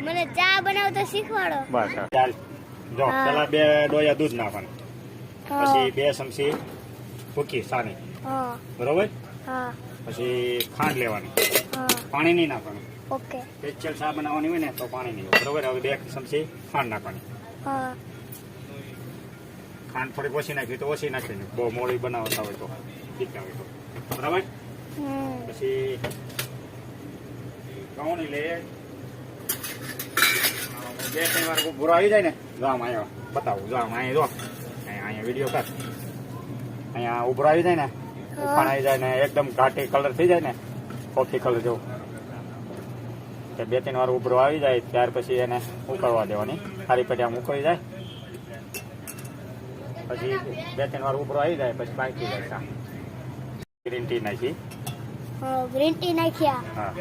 મને ચા બનાવતા શીખવાડો. બસ ચાલ જો પેલા 2 ડોયા દૂધ નાખવાનું, પછી 2 ચમચી ભૂકી સાની, બરોબર. પછી ખાંડ લેવાની, પાણી નહીં નાખવાનું. ઓકે. સ્પેશિયલ ચા બનાવવાની હોય ને તો પાણી નહીં, બરોબર. હવે 2 ચમચી ખાંડ નાખવાની. ખાંડ થોડીક ઓછી નાખી તો ઓછી નાખી, બહુ મોડી બનાવતા હોય તો ઠીક હોય તો, બરાબર. પછી ઘઉં લે 2-3 વાર ભૂરો આવી જાય ને, જો આમ અહીંયા બતાવું, જો આમ અહીંયા જો અહીંયા વિડીયો કર, અહીંયા ઉભરો આવી જાય ને, ઉફાણ આવી જાય ને, એકદમ ઘાટી કલર થઈ જાય ને, કોફી કલર જેવું, 2-3 વાર ઉભરો આવી જાય ત્યાર પછી એને ઉકળવા દેવાની. સારી પેટી આમ ઉકળી જાય પછી 2-3 વાર ઉભરો આવી જાય પછી પાકી જાય. ગ્રીન ટી નાખી, ગ્રીન ટી નાખ્યા. હા.